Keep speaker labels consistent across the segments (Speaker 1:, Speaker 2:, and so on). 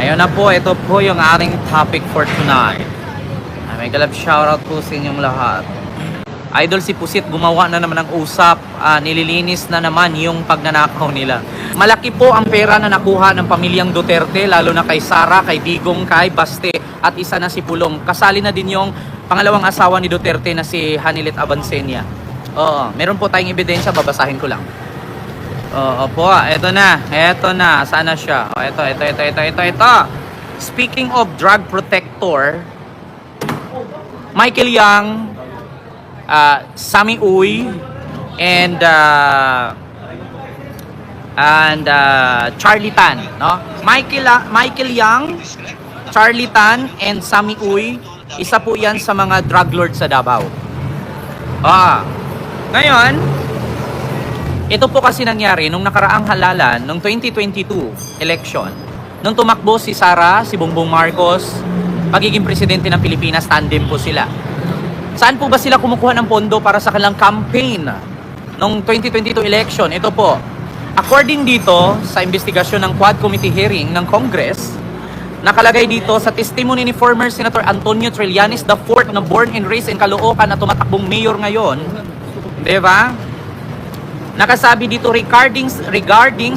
Speaker 1: Ayun na po, ito po yung ating topic for tonight. May galap shoutout po sa inyong lahat. Idol si Pusit, gumawa na naman ng usap. Nililinis na naman yung pagnanakaw nila. Malaki po ang pera na nakuha ng pamilyang Duterte, lalo na kay Sara, kay Digong, kay Baste, at isa na si Pulong. Kasali na din yung pangalawang asawa ni Duterte na si Hanilet Abansenia. Oo, meron po tayong ebidensya, babasahin ko lang. Oo po, eto na. Sana siya? Ito. Speaking of drug protector, Michael Yang, Sammy Uy, and Charlie Tan, no? Michael Yang, Charlie Tan, and Sammy Uy, isa po yan sa mga drug lord sa Davao. Ngayon, ito po kasi nangyari nung nakaraang halalan, nung 2022 election, nung tumakbo si Sara, si Bongbong Marcos, pagiging presidente ng Pilipinas, tandem po sila. Saan po ba sila kumukuha ng pondo para sa kanilang campaign nung 2022 election? Ito po, according dito sa investigasyon ng Quad Committee hearing ng Congress, nakalagay dito sa testimony ni former Senator Antonio Trillanes IV na born and raised in Caloocan na tumatakbong mayor ngayon, di ba? Nakasabi dito regarding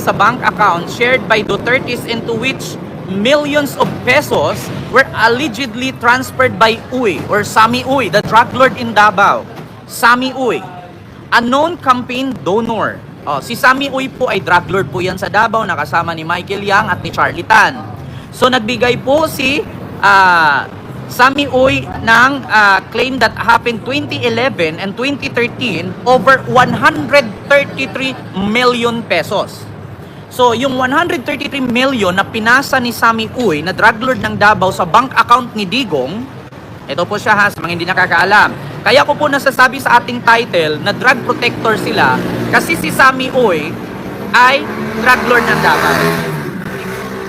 Speaker 1: sa bank account shared by Duterte's into which millions of pesos were allegedly transferred by Uy or Sammy Uy, the drug lord in Davao. Sammy Uy, a known campaign donor. Si Sammy Uy po ay drug lord po yan sa Davao, nakasama ni Michael Yang at ni Charlie Tan. So nagbigay po si Sammy Uy ng claim that happened 2011 and 2013 over 133 million pesos. So yung 133 million na pinasa ni Sammy Uy na drug lord ng Davao sa bank account ni Digong, ito po siya ha, sa mga hindi nakakaalam. Kaya ko po nasasabi sa ating title na drug protector sila kasi si Sammy Uy ay drug lord ng Davao.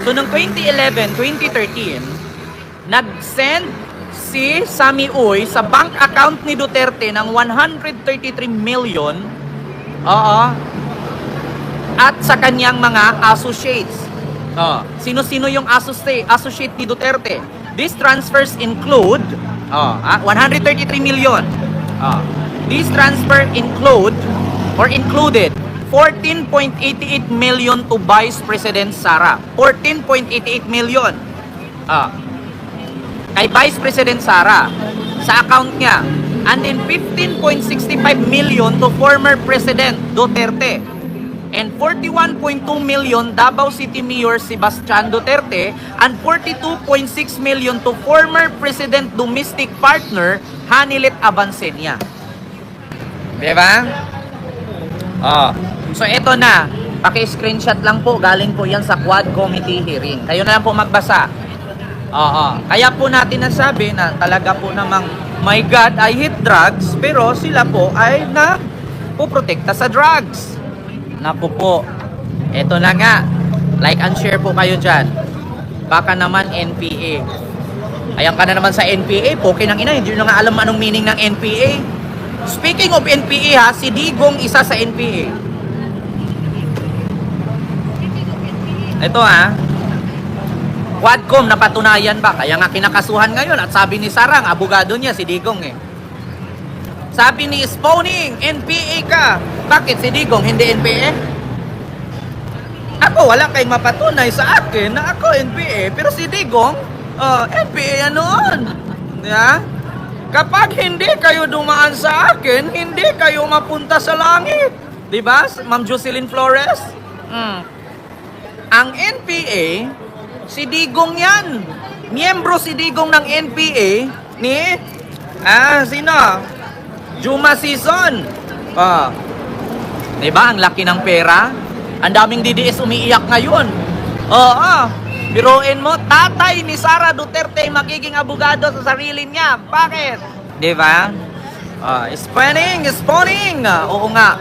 Speaker 1: So noong 2011, 2013, nag-send si Sammy Uy sa bank account ni Duterte ng 133 million at sa kanyang mga associates. Sino-sino yung associate ni Duterte? These transfers include 133 million. These transfer included 14.88 million to Vice President Sara. 14.88 million. Kay Vice President Sara sa account niya, and then 15.65 million to former President Duterte, and 41.2 million Davao City Mayor Sebastian Duterte, and 42.6 million to former President domestic partner Hanilet Abansenia. Diba? So ito na, paki-screenshot lang po, galing po yan sa Quad Committee hearing. Kayo na lang po magbasa. Kaya po natin nasabi na talaga po namang my God, I hate drugs, pero sila po ay puprotekta sa drugs. Naku po, eto na nga, like and share po kayo dyan. Baka naman NPA. Ayan ka na naman sa NPA, poke ng ina, hindi nyo nga alam anong meaning ng NPA. Speaking of NPA ha, si Digong isa sa NPA. Ito ha, Quadcom, napatunayan ba? Kaya nga kinakasuhan ngayon at sabi ni Sarang, abogado niya si Digong eh. Sabi ni Spawning, NPA ka. Bakit si Digong hindi NPA? Ako, wala kayong mapatunay sa akin na ako NPA. Pero si Digong, NPA yan noon. Yeah? Kapag hindi kayo dumaan sa akin, hindi kayo mapunta sa langit. Diba, Ma'am Jocelyn Flores? Ang NPA, si Digong yan. Miyembro si Digong ng NPA ni sino? Juma Season. Diba? Ang laki ng pera. Ang daming DDS umiiyak ngayon. Biruin mo, tatay ni Sara Duterte magiging abogado sa sarili niya. Bakit? Diba? Spawning. Oo nga.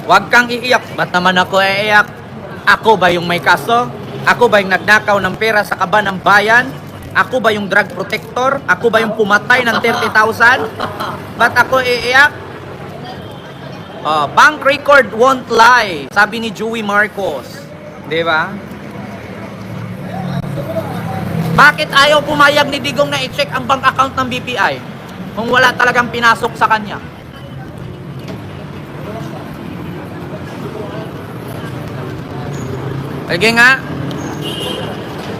Speaker 1: Huwag kang iiyak. Ba't naman ako iiyak? Ako ba yung may kaso? Ako ba yung nagnakaw ng pera sa kaban ng bayan? Ako ba yung drug protector? Ako ba yung pumatay ng 30,000? Ba't ako iiyak? Bank record won't lie, sabi ni Joey Marcos. Di ba? Bakit ayaw pumayag ni Digong na i-check ang bank account ng BPI kung wala talagang pinasok sa kanya? Sige nga,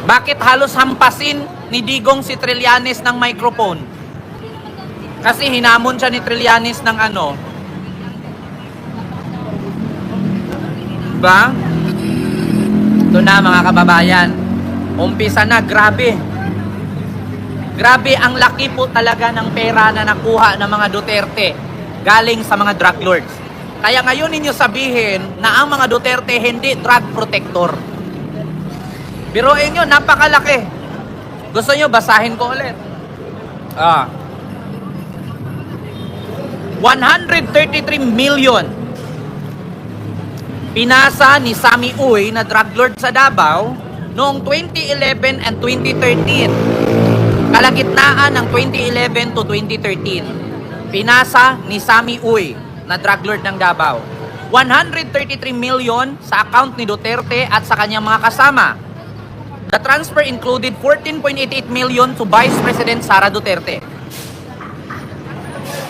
Speaker 1: bakit halos hampasin ni Digong si Trillanes ng microphone? Kasi hinamon siya ni Trillanes ng ano, ba? Ito na mga kababayan, umpisa na, grabe. Grabe ang laki po talaga ng pera na nakuha ng mga Duterte galing sa mga drug lords. Kaya ngayon ninyo sabihin na ang mga Duterte hindi drug protector. Biruin nyo, napakalaki. Gusto nyo, basahin ko ulit. 133 million pinasa ni Sammy Uy na drug lord sa Davao noong 2011 and 2013. Kalagitnaan ng 2011 to 2013. Pinasa ni Sammy Uy na drug lord ng Davao. 133 million sa account ni Duterte at sa kanyang mga kasama. The transfer included 14.88 million to Vice President Sara Duterte.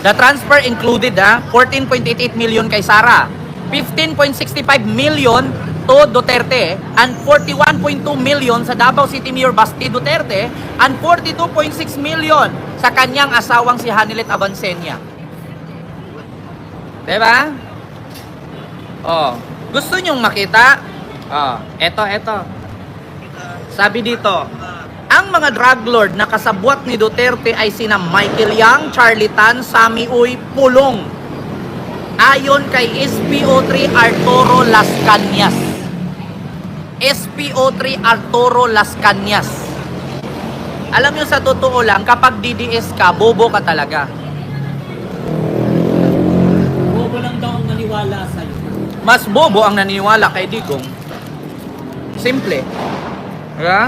Speaker 1: The transfer included 14.88 million kay Sara, 15.65 million to Duterte, and 41.2 million sa Davao City Mayor Basti Duterte, and 42.6 million sa kanyang asawang si Hanilet Abansenia. Diba? Oh, gusto nyong makita? Oh, eto. Sabi dito, ang mga drug lord na kasabwat ni Duterte ay sina Michael Yang, Charlie Tan, Sammy Uy, Pulong. Ayon kay SPO3 Arturo Las Cañas. SPO3 Arturo Las Cañas. Alam nyo, sa totoo lang, kapag DDS ka, bobo ka talaga.
Speaker 2: Bobo lang daw ang naniwala sa'yo.
Speaker 1: Mas bobo ang naniniwala kay Digong. Simple. Diba?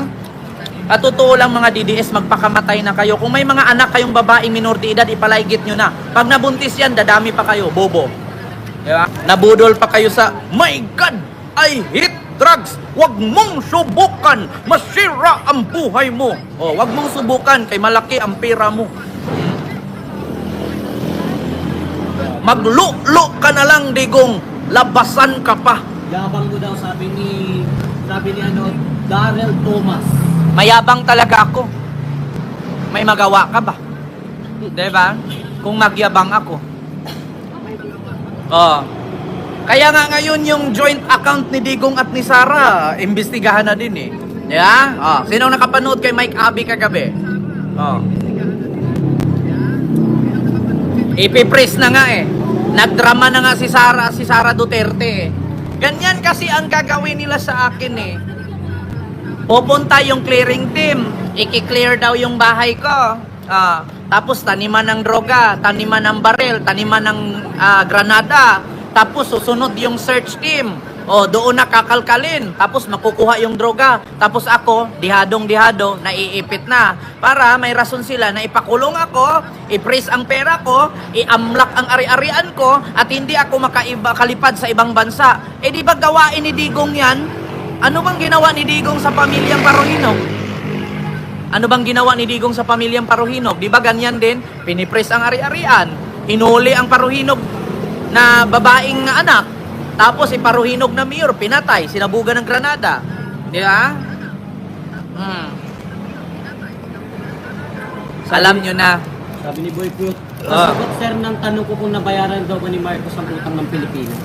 Speaker 1: At totoo lang mga DDS, magpakamatay na kayo. Kung may mga anak kayong babaeng minor de edad, ipalaigit nyo na. Pag nabuntis yan, dadami pa kayo. Bobo. Diba? Nabudol pa kayo sa, my God, I hate drugs. Huwag mong subukan. Masira ang buhay mo. O, huwag mong subukan kay malaki ang pera mo. Maglulo ka na lang, Digong. Labasan ka pa.
Speaker 2: Yabang mo daw, sabi ni Darrell Thomas.
Speaker 1: Mayabang talaga ako. May magawa ka ba? Diba? Kung magyabang ako. Oh. Kaya nga ngayon yung joint account ni Digong at ni Sara, imbestigahan na din eh. Yeah? Oh. Sino nakapanood kay Mike Abby kagabi? Oh. Ipipress na nga eh. Nagdrama na nga si Sara Duterte eh. Ganyan kasi ang gagawin nila sa akin eh. Pupunta yung clearing team, i-clear daw yung bahay ko. Tapos taniman ng droga, taniman ng baril, taniman ng granada. Tapos susunod yung search team. Doon na kakalkalin. Tapos makukuha yung droga. Tapos ako, dihadong-dihado, naiipit na. Para may rason sila na ipakulong ako, i-freeze ang pera ko, i-amlak ang ari-arian ko, at hindi ako makalipad sa ibang bansa. Di ba gawain ni Digong yan? Ano bang ginawa ni Digong sa pamilyang Paruhinog? Ano bang ginawa ni Digong sa pamilyang Paruhinog? Di ba ganyan din? Pinipress ang ari-arian. Hinuli ang Paruhinog na babaeng anak. Tapos si Paruhinog na mayor, pinatay, sinabugan ng granada. Di ba? Alam nyo na.
Speaker 2: Sabi ni Boy Cruz, sagot sir ng tanong ko kung nabayaran daw ba ni Marcos ang utang ng Pilipinas.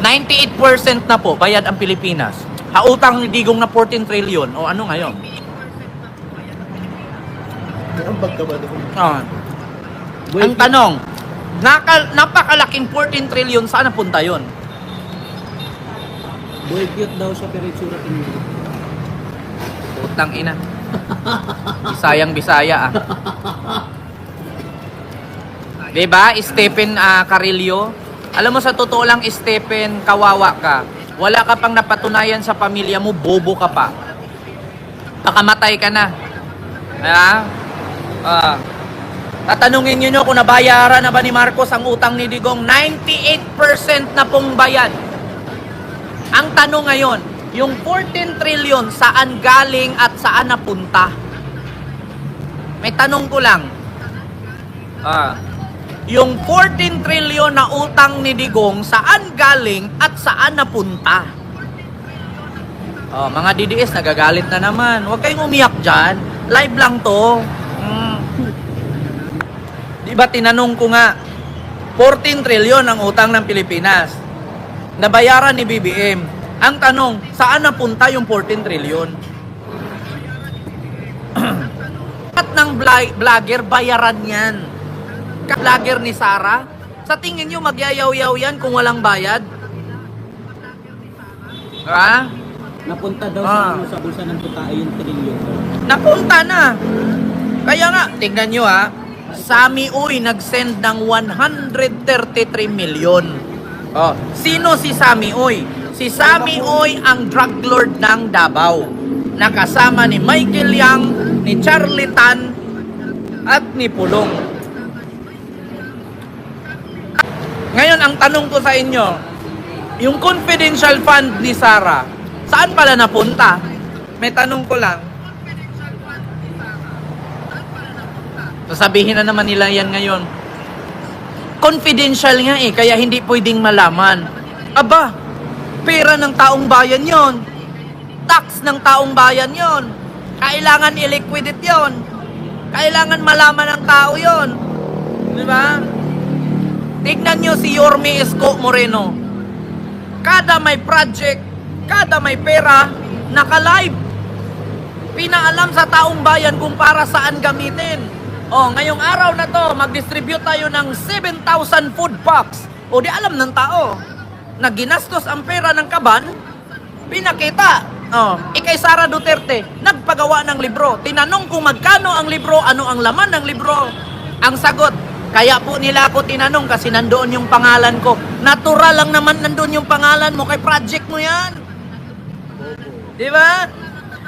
Speaker 1: 98% na po bayad ang Pilipinas. Hautang ni Digong na 14 trillion. O ano ngayon? Ang tanong, napakalaking 14 trillion, saan napunta yun?
Speaker 2: Boy cute daw siya pero itsura pinili.
Speaker 1: Utang ina. Bisayang Bisaya ah. Diba? Stephen Carillo. Alam mo, sa totoo lang, Stephen, kawawa ka. Wala ka pang napatunayan sa pamilya mo, bobo ka pa. Pakamatay ka na. Tatanungin nyo kung nabayaran na ba ni Marcos ang utang ni Digong. 98% na pong bayad. Ang tanong ngayon, yung 14 trillion, saan galing at saan napunta? May tanong ko lang. Yung 14 trillion na utang ni Digong, saan galing at saan napunta? Mga DDS, nagagalit na naman. Huwag kayong umiyak dyan. Live lang to. Diba tinanong ko nga, 14 trillion ang utang ng Pilipinas. Nabayaran ni BBM. Ang tanong, saan napunta yung 14 trillion? At ng vlogger, bayaran yan. Vlogger ni Sara, sa tingin nyo magyayaw-yaw yan kung walang bayad? Ha?
Speaker 2: Napunta daw sa bulsa ng tuta yung trilyon.
Speaker 1: Napunta na. Kaya nga, tingnan nyo ha, Sami Uy nag-send ng 133 million. Sino si Sami Uy? Si Sami Uy ang drug lord ng Davao. Nakasama ni Michael Yang, ni Charlie Tan, at ni Pulong. Ngayon, ang tanong ko sa inyo, yung confidential fund ni Sara, saan pala napunta? May tanong ko lang. Sasabihin na naman nila yan ngayon. Confidential nga kaya hindi pwedeng malaman. Aba, pera ng taong bayan yon. Tax ng taong bayan yon. Kailangan i-liquidate yon. Kailangan malaman ng tao yon. Di ba? Tignan nyo si Yorme Isko Moreno. Kada may project, kada may pera, naka-live. Pinaalam sa taong bayan kung para saan gamitin. Ngayong araw na to, mag-distribute tayo ng 7,000 food packs. Di alam ng tao. Na ginastos ang pera ng kaban, pinakita. Kay Sara Duterte, nagpagawa ng libro. Tinanong kung magkano ang libro, ano ang laman ng libro. Ang sagot, kaya po nila ako tinanong kasi nandoon yung pangalan ko. Natural lang naman nandoon yung pangalan mo kay project mo yan. Di ba?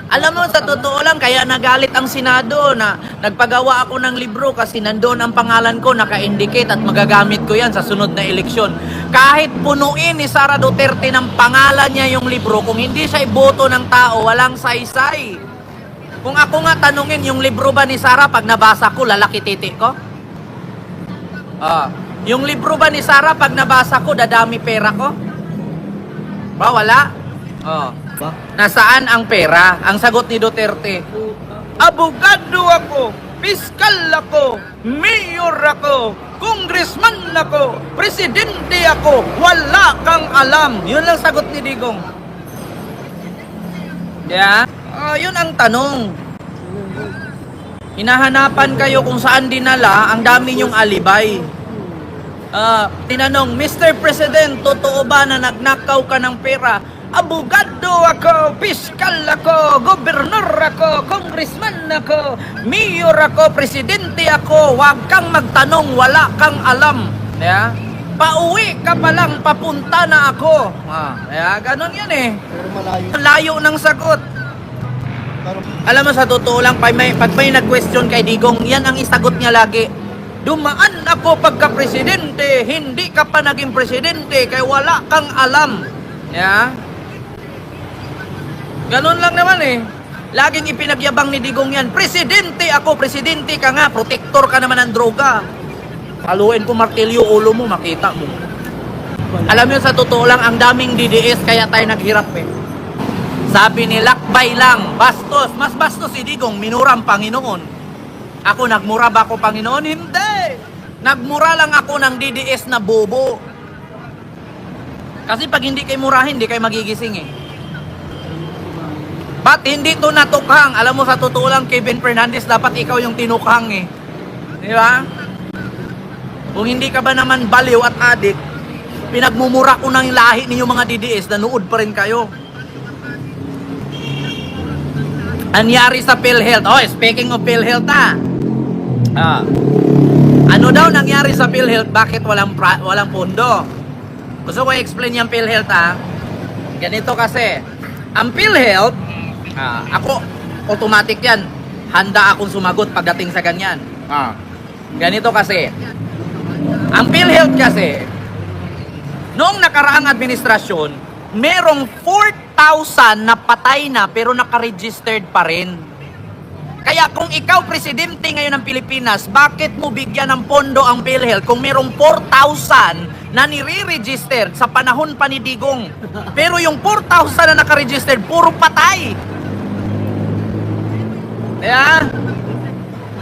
Speaker 1: Alam mo, sa totoo lang, kaya nagalit ang Senado na nagpagawa ako ng libro kasi nandoon ang pangalan ko, naka-indicate at magagamit ko yan sa sunod na eleksyon. Kahit punuin ni Sara Duterte ng pangalan niya yung libro, kung hindi siya iboto ng tao, walang saysay. Kung ako nga tanungin, yung libro ba ni Sara, pag nabasa ko, lalaki titi ko? Yung libro ba ni Sara, pag nabasa ko, dadami pera ko? Ba, wala? Nasaan ang pera? Ang sagot ni Duterte, abogado ako, piskal ako, mayor ako, congressman ako, presidente ako, wala kang alam. Yun lang sagot ni Digong. Yun ang tanong. Hinahanapan kayo kung saan dinala, ang dami nyong alibay. Tinanong, Mr. President, totoo ba na nagnakaw ka ng pera? Abogado ako, piskal ako, gobernador ako, congressman ako, mayor ako, presidente ako, wag kang magtanong, wala kang alam. Pauwi ka pa lang, papunta na ako. Ganon yan Layo ng sagot. Alam mo, sa totoo lang, pag may nag-question kay Digong, yan ang isagot niya lagi. Dumaan ako pagka-presidente, hindi ka pa naging presidente, kaya wala kang alam. Ganon lang naman Laging ipinagyabang ni Digong yan. Presidente ako, presidente ka nga, protector ka naman ng droga. Paluin ko martilyo, ulo mo, makita mo. Alam mo, sa totoo lang, ang daming DDS, kaya tayo naghirap Sabi ni Lakbay lang, bastos. Mas bastos si Digong, minura ang Panginoon. Ako, nagmura ba ako Panginoon? Hindi! Nagmura lang ako ng DDS na bobo. Kasi pag hindi kayo murahin, hindi kayo magigising Ba't hindi to natukhang? Alam mo, sa totoo lang, Kevin Fernandez, dapat ikaw yung tinukhang Di ba? Kung hindi ka ba naman baliw at adik, pinagmumura ko ng lahi ninyo mga DDS, nanood pa rin kayo. Anyari sa PhilHealth. Speaking of PhilHealth ano daw nangyari sa PhilHealth? Bakit walang pondo? Gusto ko i-explain yung PhilHealth Ganito kasi, ang PhilHealth, ako, automatic yan. Handa akong sumagot pagdating sa ganyan. Ganito kasi, ang PhilHealth kasi, noong nakaraang administrasyon, merong 14 4,000 na patay na pero naka-registered pa rin. Kaya kung ikaw presidente ngayon ng Pilipinas, bakit mo bigyan ng pondo ang PhilHealth kung merong 4,000 na nire-registered sa panahon pa ni Digong? Pero yung 4,000 na naka-registered, puro patay. Kaya,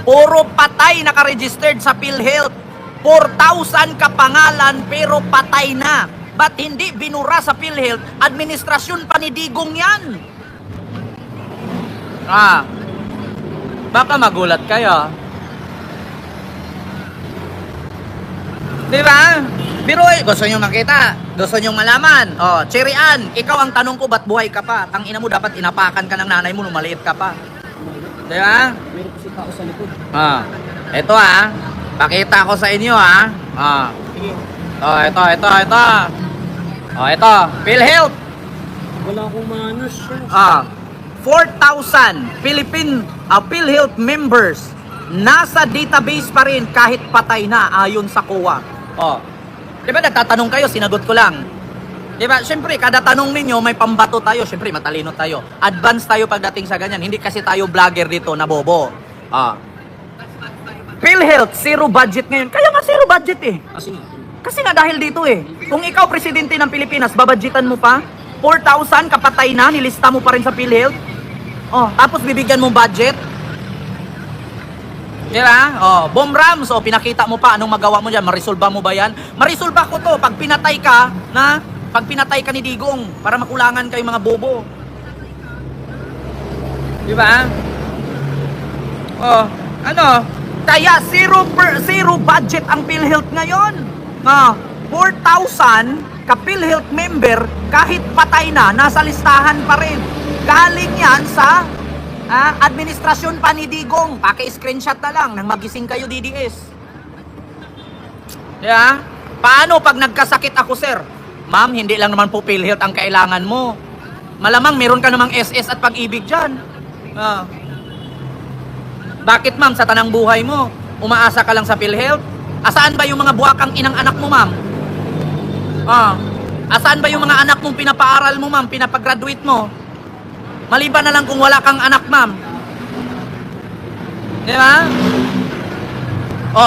Speaker 1: puro patay naka-registered sa PhilHealth. 4,000 kapangalan pero patay na. Ba't hindi binura sa PhilHealth? Administrasyon pa ni Digong yan. Baka magulat kayo. Di ba? Pero gusto nyo makita, gusto nyo malaman. Cherry Ann, ikaw ang tanong ko, ba't buhay ka pa? Tangina mo, dapat inapakan ka ng nanay mo nung maliit ka pa. Di ba?
Speaker 2: Meron kasi tao sa likod.
Speaker 1: Ito pakita ko sa inyo
Speaker 2: Sige.
Speaker 1: Ito, PhilHealth.
Speaker 2: Wala akong manos.
Speaker 1: 4,000 PhilHealth members nasa database pa rin kahit patay na ayon sa COA. Di ba nagtatanong kayo, sinagot ko lang. Di ba? Siyempre, kada tanong ninyo may pambato tayo. Siyempre, matalino tayo. Advance tayo pagdating sa ganyan. Hindi kasi tayo vlogger dito na bobo. PhilHealth, zero budget ngayon. Kaya nga zero budget eh. Kasi nga dahil dito eh. Kung ikaw presidente ng Pilipinas, babadgetan mo pa? 4,000 kapatay na, nilista mo pa rin sa PhilHealth? Tapos bibigyan mo budget? Diba? Bomb Rams, pinakita mo pa anong magawa mo dyan. Marisolba mo ba yan? Marisolba ko to pag pinatay ka, pag pinatay ka ni Digong, para makulangan kayo mga bobo. Diba? Kaya zero budget ang PhilHealth ngayon. 4,000 ka PhilHealth member, kahit patay na, nasa listahan pa rin. Galing yan sa administrasyon pa ni Digong. Paki-screenshot na lang nang magising kayo, DDS. Yeah? Paano pag nagkasakit ako, sir? Ma'am, hindi lang naman po PhilHealth ang kailangan mo. Malamang meron ka namang SS at Pag-ibig dyan. Bakit, ma'am, sa tanang buhay mo, umaasa ka lang sa PhilHealth? Asaan ba yung mga buwakang inang anak mo, ma'am? Asaan ba yung mga anak mong pinapaaral mo, ma'am, pinapag-graduate mo? Maliban na lang kung wala kang anak, ma'am. Di ba?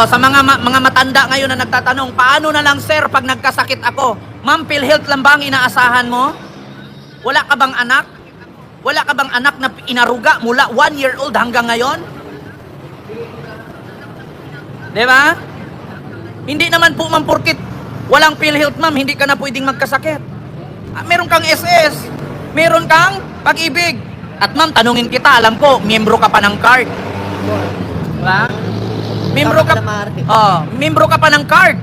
Speaker 1: Sa mga matanda ngayon na nagtatanong, paano na lang, sir, pag nagkasakit ako? Ma'am, PhilHealth lang ba ang inaasahan mo? Wala ka bang anak? Wala ka bang anak na inaruga mula 1-year-old hanggang ngayon? Di ba? Hindi naman po, ma'am, porkit walang PhilHealth, ma'am, hindi ka na pwedeng magkasakit. Meron kang SS, meron kang Pag-ibig. At ma'am, tanungin kita, alam ko, miyembro ka pa ng card. Diba? Miyembro ka pa ng card.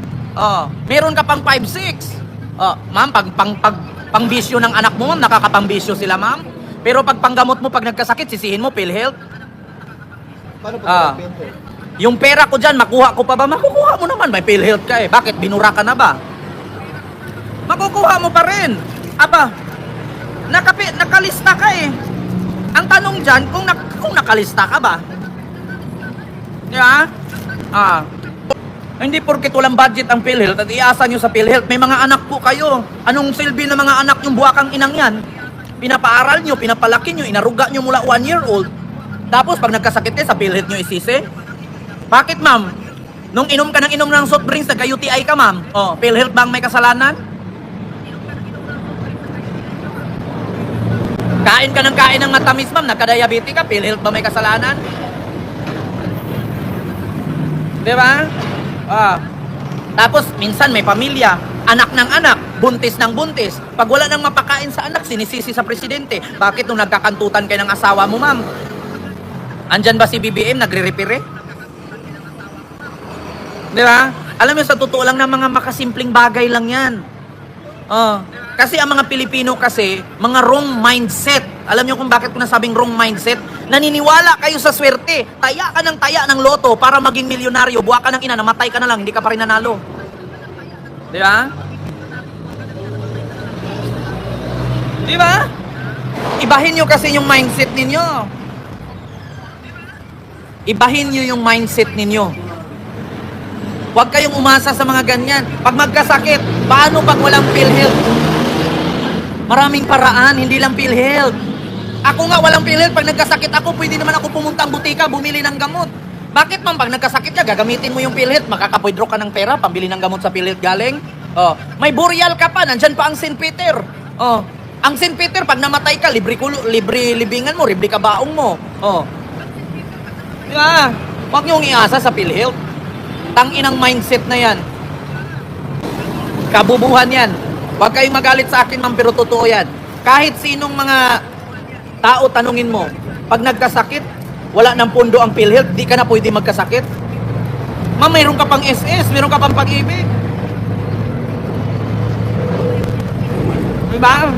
Speaker 1: Meron ka pang 5-6. Ma'am, pang bisyo ng anak mo, ma'am, nakakapangbisyo sila, ma'am. Pero pag panggamot mo, pag nagkasakit, sisihin mo, PhilHealth.
Speaker 3: Paano po
Speaker 1: Yung pera ko dyan, makuha ko pa ba? Makukuha mo naman, may PhilHealth ka eh. Bakit? Binura ka na ba? Makukuha mo pa rin. Nakalista ka eh. Ang tanong dyan, kung nakalista ka ba? Di ba? Hindi porket walang budget ang PhilHealth at iasa nyo sa PhilHealth. May mga anak po kayo. Anong silbi ng mga anak yung buwakang inang yan? Pinapaaral nyo, pinapalaki nyo, inaruga nyo mula 1-year-old. Tapos pag nagkasakit kayo, sa PhilHealth nyo isisi? Bakit, ma'am? Nung inom ka ng soft drinks, nagka-UTI ka, ma'am. PhilHealth bang may kasalanan? Kain ka ng matamis, ma'am, nagka-diabetes ka, PhilHealth ba may kasalanan? Di ba? Tapos, minsan may pamilya, anak ng anak, buntis ng buntis. Pag wala nang mapakain sa anak, sinisisi sa presidente. Bakit nung nagkakantutan kayo ng asawa mo, ma'am? Andyan ba si BBM, nagre-repair? Di ba? Alam mo, sa totoo lang na mga makasimpleng bagay lang yan. Kasi ang mga Pilipino kasi, mga wrong mindset. Alam niyo kung bakit ko nasabing wrong mindset? Naniniwala kayo sa swerte. Taya ka ng loto para maging milyonaryo. Buwa ka ng ina, namatay ka na lang, hindi ka pa rin nanalo. Di ba? Di ba? Ibahin nyo kasi yung mindset ninyo. Ibahin nyo yung mindset ninyo. Huwag kayong umasa sa mga ganyan. Pag magkasakit, paano pag walang PhilHealth? Maraming paraan, hindi lang PhilHealth. Ako nga, walang PhilHealth. Pag nagkasakit ako, pwede naman ako pumuntang butika, bumili ng gamot. Bakit man, pag nagkasakit ka, gagamitin mo yung PhilHealth, makakapoydro ka ng pera, pambili ng gamot sa PhilHealth galing. Oh, may burial ka pa, nandyan pa ang St. Peter. Oh, ang St. Peter, pag namatay ka, libre libingan mo, libre kabaong mo. Oh. Yeah. Huwag niyong iasa sa PhilHealth. Tanginang mindset na yan. Kabubuhan yan. Huwag kayong magalit sa akin, ma'am, pero totoo yan. Kahit sinong mga tao, tanungin mo, pag nagkasakit, wala ng pondo ang PhilHealth, di ka na pwede magkasakit. Ma'am, mayroon ka pang SS, mayroon ka pang Pag-ibig. Diba?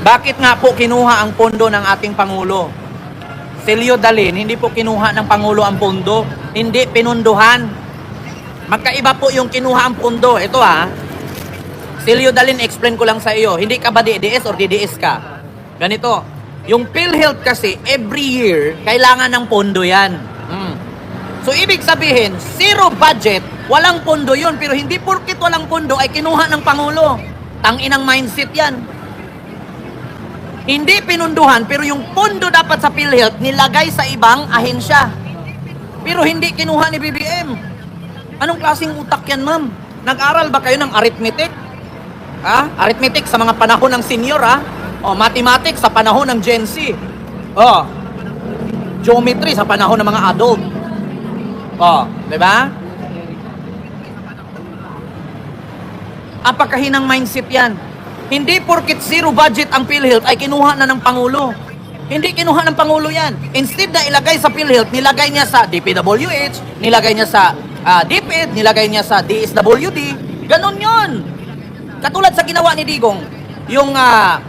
Speaker 1: Bakit nga po kinuha ang pondo ng ating Pangulo? Celio Dalin, hindi po kinuha ng Pangulo ang pondo, hindi pinunduhan. Magkaiba po yung kinuha ang pondo. Ito Celio Dalin, explain ko lang sa iyo. Hindi ka ba DDS or DDS ka? Ganito. Yung PhilHealth kasi, every year, kailangan ng pondo yan. So, ibig sabihin, zero budget, walang pondo yun. Pero hindi porkit walang pondo ay kinuha ng Pangulo. Tanginang mindset yan. Hindi pinunduhan, pero yung pondo dapat sa PhilHealth, nilagay sa ibang ahensya. Pero hindi kinuha ni BBM. Anong klaseng utak yan, ma'am? Nag-aral ba kayo ng arithmetic? Arithmetic sa mga panahon ng senior, O, mathematics sa panahon ng Gen Z. O, geometry sa panahon ng mga adult. O, di ba? Apakahinang mindset yan. Hindi porkit zero budget ang PhilHealth ay kinuha na ng Pangulo. Hindi kinuha ng Pangulo yan. Instead na ilagay sa PhilHealth, nilagay niya sa DPWH, nilagay niya sa DepEd, nilagay niya sa DSWD. Ganon yon. Katulad sa ginawa ni Digong, yung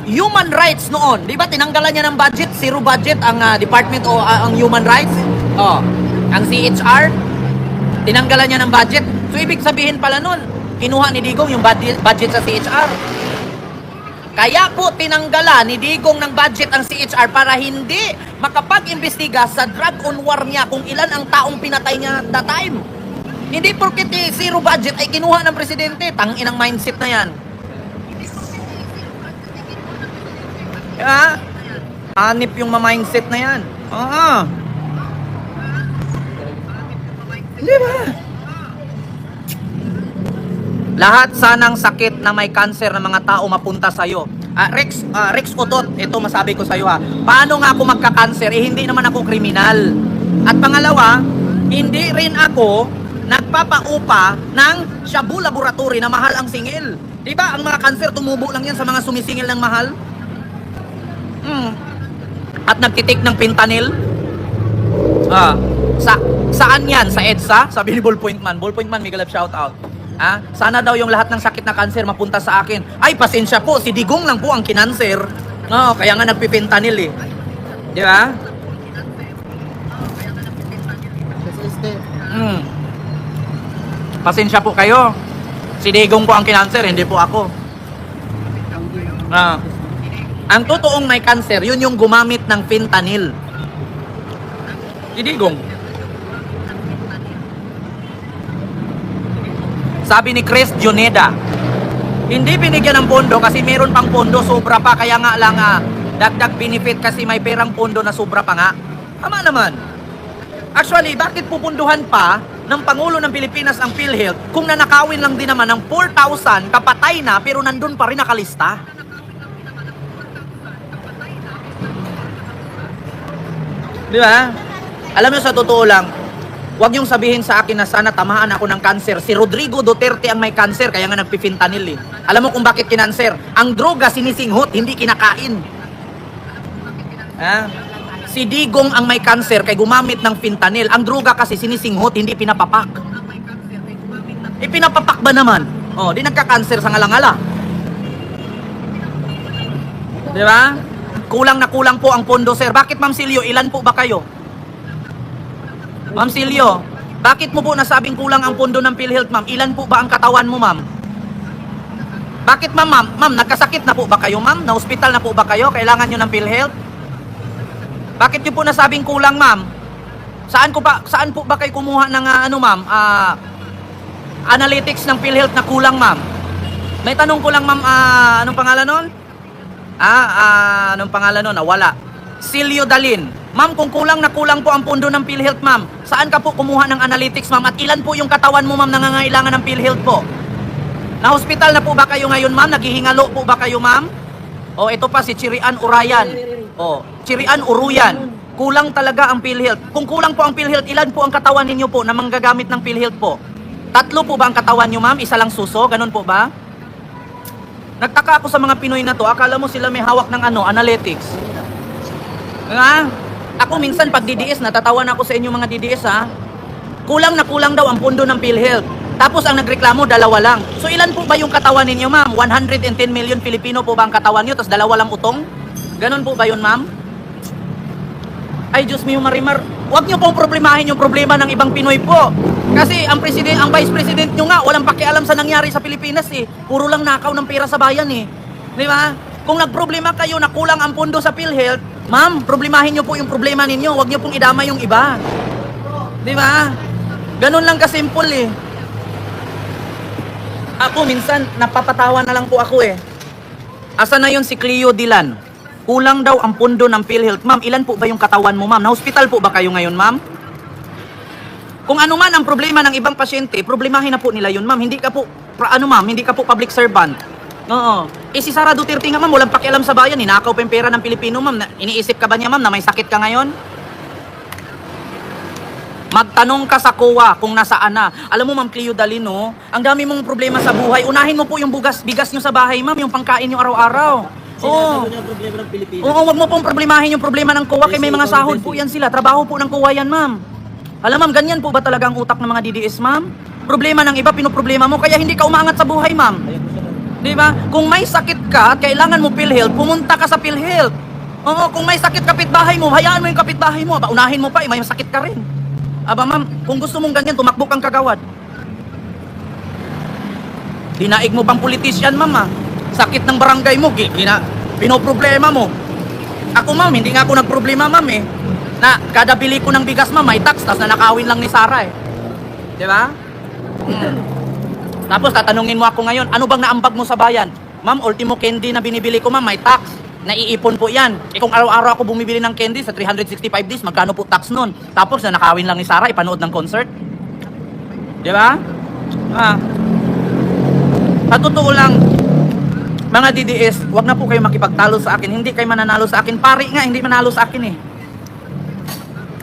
Speaker 1: human rights noon, di ba tinanggalan niya ng budget, zero budget ang Department o ang Human Rights, ang CHR, tinanggalan niya ng budget. So ibig sabihin pala noon, kinuha ni Digong yung budget sa CHR. Kaya po tinanggalan ni Digong ng budget ang CHR para hindi makapag-imbestiga sa drug on war niya kung ilan ang taong pinatay niya at that time. Hindi porket zero budget ay kinuha ng presidente. Tanginang mindset na yan. Hanip yung mindset na yan. Di ba? Lahat sanang sakit na may cancer ng mga tao mapunta sa'yo. Rex Otot, ito masabi ko sa'yo Paano nga ako magka-cancer? Hindi naman ako kriminal. At pangalawa, hindi rin ako nagpapaupa ng Shabu Laboratory na mahal ang singil. Diba? Ang mga cancer tumubo lang yan sa mga sumisingil ng mahal. At nagtitik ng fentanyl. Saan yan? Sa EDSA? Sabi ni Ballpoint Man. Ballpoint Man, Miguel, shout out. Sana daw yung lahat ng sakit na cancer mapunta sa akin. Ay, pasensya po. Si Digong lang po ang kinanser. Kaya nga nagpipentanyl Di ba? Pasensya po kayo. Si Digong po ang kinanser, hindi po ako. Ang totoong may cancer, yun yung gumamit ng fentanyl. Si Digong. Sabi ni Chris Juneda, hindi binigyan ng pondo kasi meron pang pondo, sobra pa. Kaya nga lang dagdag benefit kasi may perang pondo na sobra pa nga. Tama naman. Actually, bakit pupunduhan pa ng Pangulo ng Pilipinas ang PhilHealth kung nanakawin lang din naman ng 4,000 kapatay na pero nandun pa rin nakalista? Di ba? Alam nyo, sa totoo lang, huwag niyong sabihin sa akin na sana tamahan ako ng cancer. Si Rodrigo Duterte ang may cancer, kaya nga nagpifentanyl Alam mo kung bakit kinanser? Ang droga sinisinghot, hindi kinakain. Si Digong ang may cancer kay gumamit ng fentanyl. Ang droga kasi sinisinghot, hindi pinapapak. Pinapapak ba naman? Di nagka-cancer sa ngala-ngala. Di ba? Kulang na kulang po ang pondo, sir. Bakit, Ma'am Silio? Ilan po ba kayo? Ma'am Silio, bakit mo po nasabing kulang ang pondo ng PhilHealth, ma'am? Ilan po ba ang katawan mo, ma'am? Bakit, ma'am? Ma'am, nagkasakit na po ba kayo, ma'am? Na-hospital na po ba kayo? Kailangan nyo ng PhilHealth? Bakit nyo po nasabing kulang, ma'am? Saan po ba kayo kumuha ng analytics ng PhilHealth na kulang, ma'am? May tanong ko lang, ma'am, anong pangalan nun? Anong pangalan nun? Wala. Silio Dalin. Ma'am, kung kulang na kulang po ang pondo ng PhilHealth, ma'am, saan ka po kumuha ng analytics, ma'am? At ilan po yung katawan mo, ma'am, nangangailangan ng PhilHealth po? Na-hospital na po ba kayo ngayon, ma'am? Naghihingalo po ba kayo, ma'am? O, ito pa si Chirian Urayan. O, Chirian Uruyan. Kulang talaga ang PhilHealth. Kung kulang po ang PhilHealth, ilan po ang katawan ninyo po na manggagamit ng PhilHealth po? 3 po ba ang katawan nyo, ma'am? Isa lang suso? Ganun po ba? Nagtaka ako sa mga Pinoy na to. Akala mo sila may hawak ng analytics. Nga? Ako minsan pag DDS, natatawan ako sa inyo mga DDS ha. Kulang na kulang daw ang pondo ng PhilHealth. Tapos ang nagreklamo, 2 lang. So ilan po ba yung katawan ninyo, ma'am? 110 million Filipino po ba ang katawan nyo? Tapos 2 lang utong? Ganon po ba yun, ma'am? Ay, Diyos mio Marimar, huwag nyo pong problemahin yung problema ng ibang Pinoy po. Kasi ang vice president nyo nga, walang pakialam sa nangyari sa Pilipinas eh. Puro lang nakaw ng pera sa bayan eh. Di ba? Kung nagproblema kayo na kulang ang pondo sa PhilHealth, ma'am, problemahin nyo po yung problema ninyo. Huwag nyo pong idama yung iba. Di ba? Ganun lang kasimple eh. Ako minsan, napapatawa na lang po ako eh. Asa na yun si Cleo Dilan? Kulang daw ang pondo ng PhilHealth. Ma'am, ilan po ba yung katawan mo, ma'am? Na-hospital po ba kayo ngayon, ma'am? Kung ano man ang problema ng ibang pasyente, problemahin na po nila yun, ma'am. Hindi ka po, ma'am, hindi ka po public servant. Oo. Eh si Sara Duterte nga, ma'am, walang pakialam sa bayan. Ninakaw pa yung pera ng Pilipino, ma'am. Iniisip ka ba niya, ma'am, na may sakit ka ngayon? Magtanong ka sa COA kung nasaan na. Alam mo, Ma'am Cleo Dalino, ang dami mong problema sa buhay. Unahin mo po yung bigas nyo sa bahay, ma'am, yung pangkain nyo araw-araw. Oo.
Speaker 2: Sinasabi niyo ang problema ng Pilipinas.
Speaker 1: Oo, wag mo pong problemahin yung problema ng COA kay may mga sahod po yan sila. Trabaho po ng COA yan, ma'am. Alam, ma'am, ganyan po ba talaga ang utak ng mga DDS, ma'am? Problema ng iba, pinoproblema mo, kaya hindi ka umaangat sa buhay, ma'am. Di ba? Kung may sakit ka at kailangan mo PhilHealth, pumunta ka sa PhilHealth. Oo, kung may sakit kapitbahay mo, hayaan mo yung kapitbahay mo. Aba, unahin mo pa, may sakit ka rin. Aba, ma'am, kung gusto mong ganyan, tumakbo kang kagawad. Dinaig mo pang politisyan, ma'am, ha? Sakit ng barangay mo, pinoproblema mo. Ako, ma'am, hindi nga ako nagproblema, ma'am, eh. Na kada bili ko ng bigas, ma'am, may tax, tapos nanakawin lang ni Sara, eh. Di ba? Tapos tatanungin mo ako ngayon, ano bang naambag mo sa bayan? Ma'am, ultimo candy na binibili ko, ma'am, may tax. Naiipon po yan. Eh kung araw-araw ako bumibili ng candy sa 365 days, magkano po tax nun? Tapos nanakawin lang ni Sara, ipanood ng concert. Di ba? At totoo lang, mga DDS, wag na po kayo makipagtalo sa akin. Hindi kayo mananalo sa akin. Pari nga, hindi manalo sa akin eh.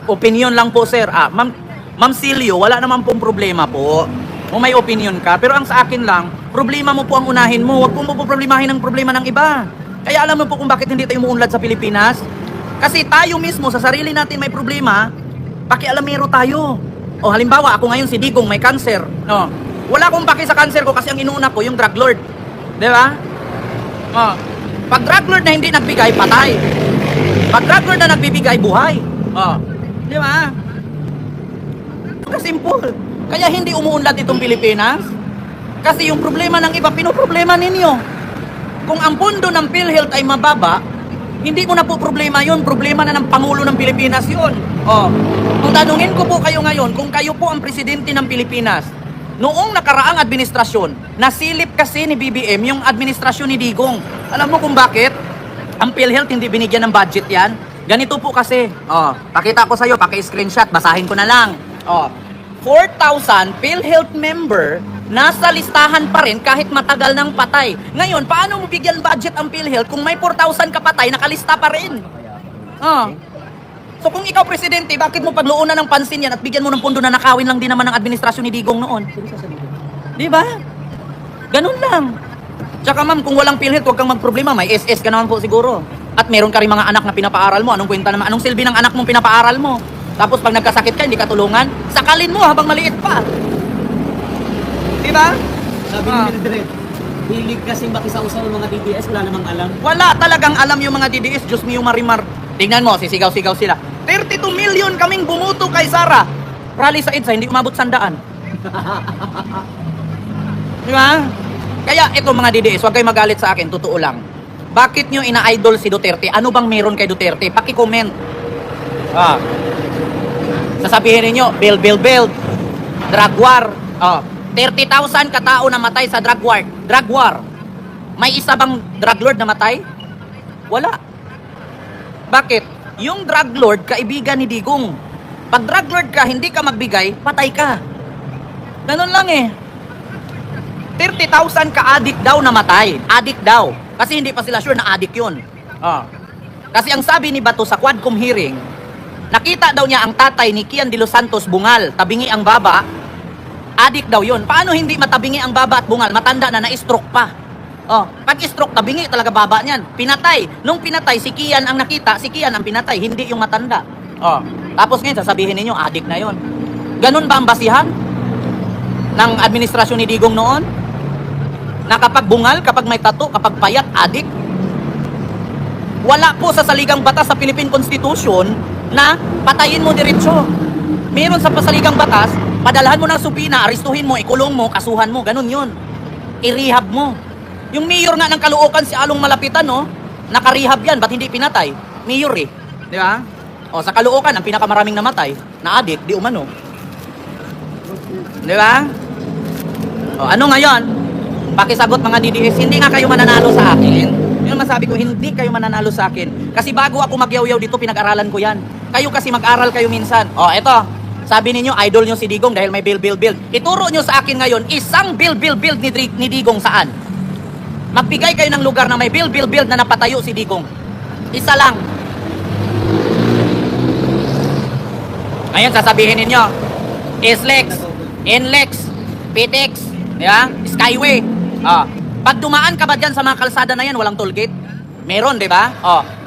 Speaker 1: Opinion lang po, sir. Ma'am Silio, wala naman pong problema po. Kung may opinion ka. Pero ang sa akin lang, problema mo po ang unahin mo. Huwag po problemahin ang problema ng iba. Kaya alam mo po kung bakit hindi tayo umuunlad sa Pilipinas? Kasi tayo mismo, sa sarili natin may problema, pakialamero tayo. O halimbawa, ako ngayon si Digong, may cancer. No. Wala akong paki sa cancer ko kasi ang inuuna ko, yung drug lord. Di ba? Pag drug lord na hindi nagbigay, patay. Pag drug lord na nagbibigay, buhay. Di ba? Kasimple. Kaya hindi umuunlad itong Pilipinas. Kasi yung problema ng iba, pinoproblema ninyo. Kung ang pondo ng PhilHealth ay mababa, hindi mo na po problema yun. Problema na ng Pangulo ng Pilipinas yun. Kung tanungin ko po kayo ngayon, kung kayo po ang presidente ng Pilipinas, noong nakaraang administrasyon, nasilip kasi ni BBM yung administrasyon ni Digong. Alam mo kung bakit? Ang PhilHealth hindi binigyan ng budget yan. Ganito po kasi. Pakita ko sa'yo, paki-screenshot, basahin ko na lang. 4,000 PhilHealth member nasa listahan pa rin kahit matagal ng patay. Ngayon, paano mo bigyan budget ang PhilHealth kung may 4,000 kapatay nakalista pa rin? So kung ikaw presidente, bakit mo pagluunan ng pansin yan at bigyan mo ng pondo na nakawin lang din naman ng administrasyon ni Digong noon? Di ba? Ganun lang. Tsaka ma'am, kung walang PhilHealth, huwag kang magproblema. May SS ka naman po siguro. At meron ka rin mga anak na pinapaaral mo. Anong kwenta naman? Anong silbi ng anak mong pinapaaral mo? Tapos pag nagkasakit ka, hindi ka tulungan, sakalin mo habang maliit pa. Di ba?
Speaker 2: Sabi ni Mildred, hilig kasing makisausaw ng mga DDS, wala namang alam.
Speaker 1: Wala talagang alam yung mga DDS, Diyos mio Marimar. Tingnan mo, sisigaw-sigaw sila. 32 million kaming bumuto kay Sara. Rally sa EDSA, hindi umabot 100. Di ba? Kaya ito mga DDS, huwag kayo magalit sa akin, totoo lang. Bakit nyo ina-idol si Duterte? Ano bang meron kay Duterte? Paki-comment. Sasabihin ninyo, build. Drug war. 30,000 katao na matay sa drug war. Drug war. May isa bang drug lord na matay? Wala. Bakit? Yung drug lord, kaibigan ni Digong. Pag drug lord ka, hindi ka magbigay, patay ka. Ganun lang eh. 30,000 ka-addict daw namatay. Addict daw. Kasi hindi pa sila sure na addict yun. Kasi ang sabi ni Bato sa Quadcom hearing, nakita daw niya ang tatay ni Kian de los Santos bungal, tabingi ang baba, addict daw yun. Paano hindi matabingi ang baba at bungal? Matanda na, na-stroke pa. Pag stroke, tabingi talaga baba niyan. Pinatay. Nung pinatay, si Kian ang nakita, si Kian ang pinatay, hindi yung matanda. Tapos ngayon, sasabihin ninyo, addict na yon. Ganun ba ang basihan ng administrasyon ni Digong noon? Na kapag bungal, kapag may tattoo, kapag payat, addict? Wala po sa saligang batas sa Philippine Constitution na patayin mo diretso. Meron sa pasaligang batas, padalhan mo ng supina, aristuhin mo, ikulong mo, kasuhan mo, ganun yun. I-rehab mo. Yung mayor nga ng Caloocan, si Along Malapitan, no? Naka-rehab yan, ba't hindi pinatay? Mayor eh. Di ba? Sa Caloocan, ang pinakamaraming namatay, na addict, di umano. Di ba? Ano ngayon? Pakisagot mga DDS, hindi nga kayo mananalo sa akin. Yun naman sabi ko, hindi kayo mananalo sa akin. Kasi bago ako magyaw-yaw dito, pinag-aralan ko yan. Kayo kasi mag-aral kayo minsan. Eto. Sabi ninyo, idol nyo si Digong dahil may bill. Ituro nyo sa akin ngayon, isang bill ni Digong saan? Magbigay kayo ng lugar na may bill na napatayo si Digong. Isa lang. Ngayon, sasabihin ninyo, SLEX, NLEX, PTEX, yeah? Skyway. Pag dumaan ka ba dyan sa mga kalsada na yan, walang toll gate? Meron, di ba?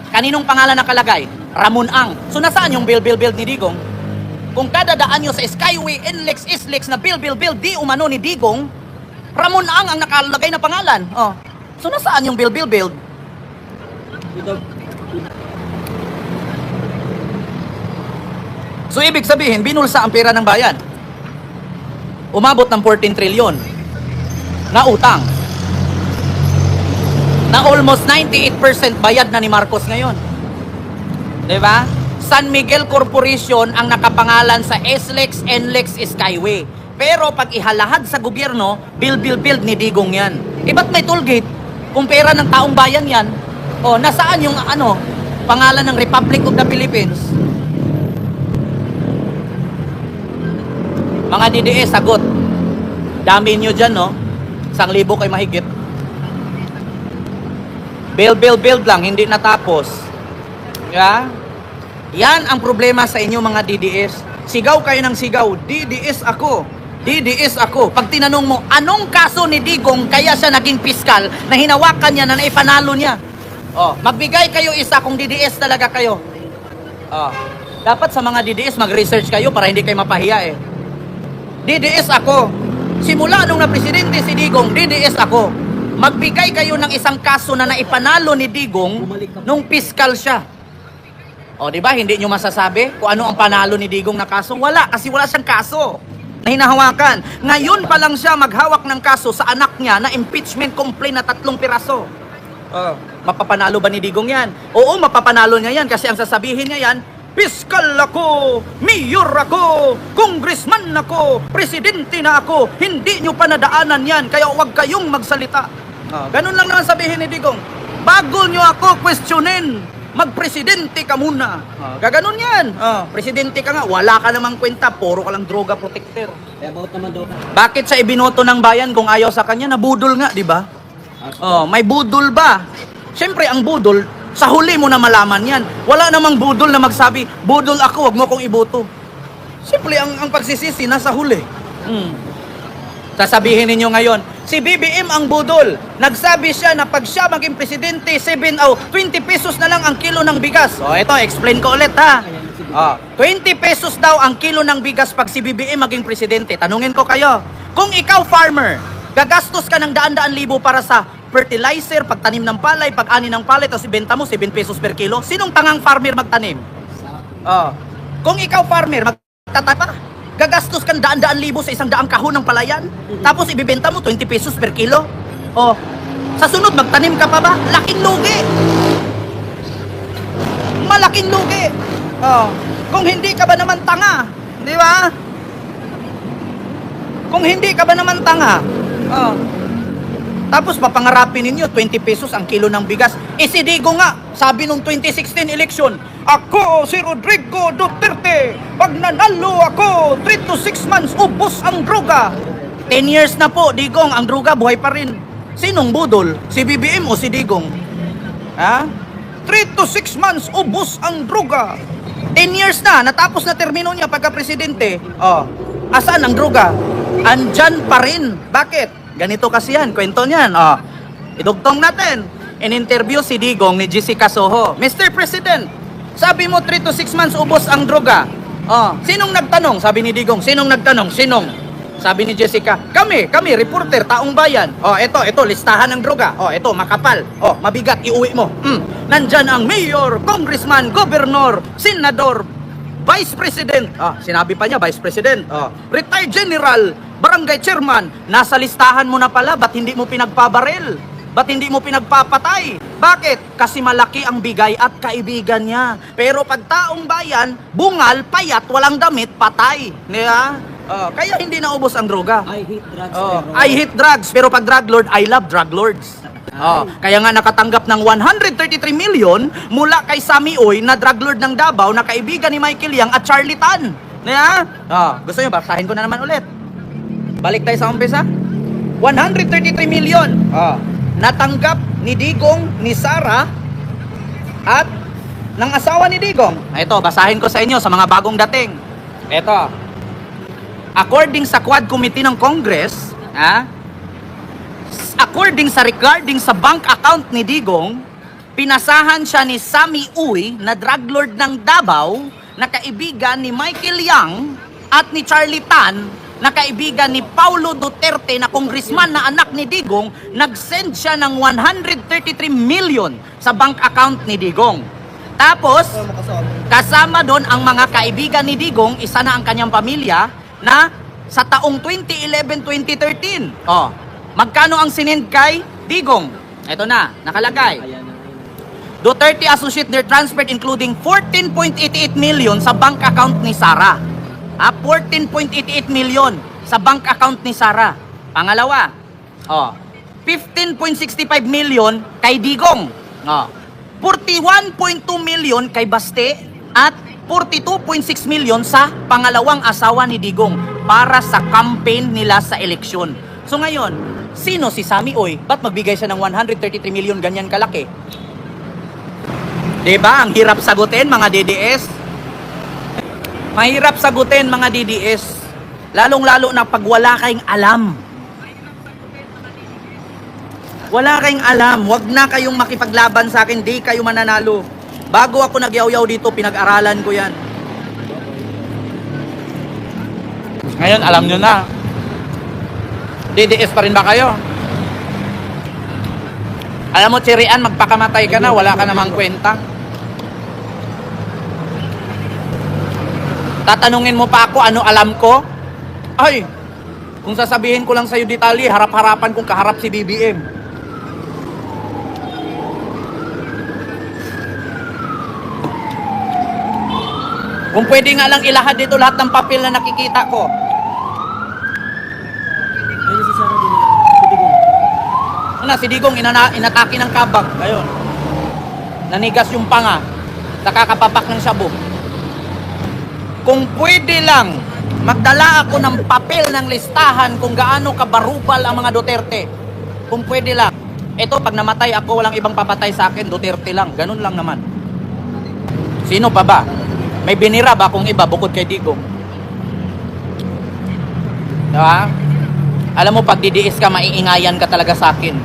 Speaker 1: Kaninong pangalan nakalagay? Ramon Ang. So, nasaan yung bill ni Digong? Kung kadadaan nyo sa Skyway, NLEX, SLEX na bill, di umano ni Digong, Ramon Ang ang nakalagay na pangalan. So, nasaan yung bill? So, ibig sabihin, binulsa ang pera ng bayan. Umabot ng 14 trilyon na utang. Na almost 98% bayad na ni Marcos ngayon. Diba? San Miguel Corporation ang nakapangalan sa SLEX, NLEX, Skyway. Pero pag ihalahad sa gobyerno, bill ni Digong yan. Ba't may toll gate? Kung pera ng taong bayan yan, nasaan yung pangalan ng Republic of the Philippines? Mga DDS, sagot. Dami nyo dyan, no? 1,000 kayo mahigit. Build lang, hindi natapos. Yeah? Yan ang problema sa inyo mga DDS. Sigaw kayo ng sigaw, DDS ako. Pag tinanong mo, anong kaso ni Digong kaya siya naging piskal na hinawakan niya na naipanalo niya? Magbigay kayo isa kung DDS talaga kayo. Dapat sa mga DDS mag-research kayo para hindi kayo mapahiya eh. DDS ako. Simula nung na-presidente si Digong, DDS ako. Magbigay kayo ng isang kaso na naipanalo ni Digong nung piskal siya. Di ba? Hindi nyo masasabi kung ano ang panalo ni Digong na kaso? Wala, kasi wala siyang kaso na hinahawakan. Ngayon pa lang siya maghawak ng kaso sa anak niya na impeachment complaint na 3 piraso. Mapapanalo ba ni Digong yan? Oo, mapapanalo niya yan kasi ang sasabihin niya yan, piskal ako, mayor ako, congressman ako, presidente na ako, hindi nyo pa nadaanan yan, kaya huwag kayong magsalita. Ganun lang naman sabihin ni Digong. Bago nyo ako questionin, magpresidente ka muna. Gaganon yan. Presidente ka nga, wala ka namang kwenta, puro ka lang droga protector.
Speaker 2: About naman daw.
Speaker 1: Bakit siya ibinoto ng bayan kung ayaw sa kanya? Nabudol nga, di ba? May budol ba? Siyempre, ang budol, sa huli mo na malaman yan. Wala namang budol na magsabi, budol ako, wag mo kong iboto. Siyempre, ang pagsisisi nasa huli. Sasabihin ninyo ngayon, si BBM ang budol. Nagsabi siya na pag siya maging presidente, 20 pesos na lang ang kilo ng bigas. Ito, explain ko ulit ha. 20 pesos daw ang kilo ng bigas pag si BBM maging presidente. Tanungin ko kayo, kung ikaw farmer, gagastos ka ng daan-daan libo para sa fertilizer, pagtanim ng palay, pag-ani ng palay, tapos ibenta mo 7 pesos per kilo. Sinong tangang farmer magtanim? Kung ikaw farmer, magtatapa, gagastos ka ng daan-daan libo sa 100 kahon ng palayan, tapos ibibenta mo 20 pesos per kilo. Sa sunod, magtanim ka pa ba? Laking lugi. Malaking lugi. Kung hindi ka ba naman tanga, di ba? Kung hindi ka ba naman tanga, Tapos papangarapin ninyo, 20 pesos ang kilo ng bigas. Si Digo nga, sabi nung 2016 election, ako si Rodrigo Duterte, pag nanalo ako, 3 to 6 months, ubos ang droga. 10 years na po, Digong, ang droga buhay pa rin. Sinong budol? Si BBM o si Digong? Ha? 3 to 6 months, ubos ang droga. 10 years na, natapos na termino niya pagka-presidente. Oh, asaan ang droga? Andyan pa rin. Bakit? Ganito kasi yan, kwento niyan. Oh, idugtong natin. In-interview si Digong ni Jessica Soho. Mr. President, sabi mo 3 to 6 months ubos ang droga. Oh, sinong nagtanong? Sabi ni Digong. Sinong nagtanong? Sinong? Sabi ni Jessica, kami, reporter, taong bayan. Oh, ito, listahan ng droga. Oh, ito, makapal. Oh, mabigat, iuwi mo. Nandyan ang mayor, congressman, governor, senador, vice president. Oh, sinabi pa niya, vice president. Oh, retired general, barangay chairman. Nasa listahan mo na pala, ba't hindi mo pinagpabaril? Ba't hindi mo pinagpapatay? Bakit? Kasi malaki ang bigay at kaibigan niya. Pero pag taong bayan, bungal, payat, walang damit, patay. Niya? Kaya hindi naubos ang droga.
Speaker 2: I hate drugs.
Speaker 1: I hate drugs, pero pag drug lord, I love drug lords. Kaya nga nakatanggap ng 133 million mula kay Sammy Uy na drug lord ng Davao na kaibigan ni Michael Yang at Charlie Tan. Gusto nyo, basahin ko na naman ulit. Balik tayo sa umpisa. 133 million natanggap ni Digong, ni Sara at ng asawa ni Digong. Ito, basahin ko sa inyo sa mga bagong dating. Ito. According sa Quad Committee ng Congress, according sa regarding sa bank account ni Digong, pinasahan siya ni Sammy Uy na drug lord ng Davao na kaibigan ni Michael Yang at ni Charlie Tan na kaibigan ni Paulo Duterte na congressman na anak ni Digong. Nag-send siya ng 133 million sa bank account ni Digong. Tapos, kasama doon ang mga kaibigan ni Digong, isa na ang kanyang pamilya, na sa taong 2011-2013. Magkano ang sinend kay Digong? Ito na, nakalagay. Duterte associate their transferred including 14.88 million sa bank account ni Sara. 14.88 million sa bank account ni Sara. Pangalawa, 15.65 million kay Digong. 41.2 million kay Baste at 42.6 million sa pangalawang asawa ni Digong para sa campaign nila sa eleksyon. So ngayon, sino si Sammy Uy? Ba't magbigay siya ng 133 million ganyan kalaki? Diba? Ang hirap sagutin mga DDS. Mahirap sagutin mga DDS. Lalong-lalo na pag wala kayong alam. Wala kayong alam. Huwag na kayong makipaglaban sa akin. Di kayo mananalo. Bago ako nagyaw-yaw dito, pinag-aralan ko yan. Ngayon, alam nyo na. DDS pa rin ba kayo? Alam mo, Chirian, magpakamatay ka na, wala ka namang kwenta. Tatanungin mo pa ako, ano alam ko? Ay, kung sasabihin ko lang sa'yo detalye, harap-harapan kong kaharap si BBM. Kung pwede nga lang ilahad dito lahat ng papel na nakikita ko.
Speaker 2: Ayun si Sara din. Si Digong.
Speaker 1: Si Digong inatake ng kabag. Ayun. Nanigas yung panga. Nakakapapak ng shabu. Kung pwede lang, magdala ako ng papel ng listahan kung gaano kabarubal ang mga Duterte. Kung pwede lang. Ito, pag namatay ako, walang ibang papatay sa akin, Duterte lang. Ganun lang naman. Sino pa ba? May binira ba kung iba bukod kay Digong? Diba? Alam mo, pag didiis ka, maiingayan ka talaga sa akin.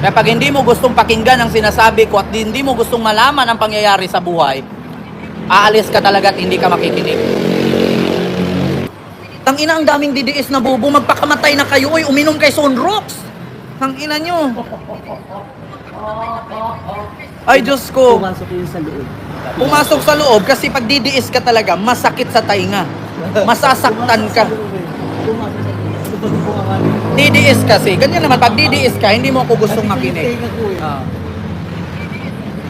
Speaker 1: Kaya pag hindi mo gustong pakinggan ang sinasabi ko at hindi mo gustong malaman ang pangyayari sa buhay, aalis ka talaga at hindi ka makikinig. Tangina, ang daming didiis na bubo, magpakamatay na kayo, oy, uminom kay Sunrocks. Tangina nyo. Ay, Diyos ko.
Speaker 2: Pumasok yun sa loob.
Speaker 1: Pumasok sa loob kasi pag didiis ka talaga, masakit sa tainga. Masasaktan ka. Didiis kasi. Ganyan naman, pag didiis ka, hindi mo ako gustong makinig.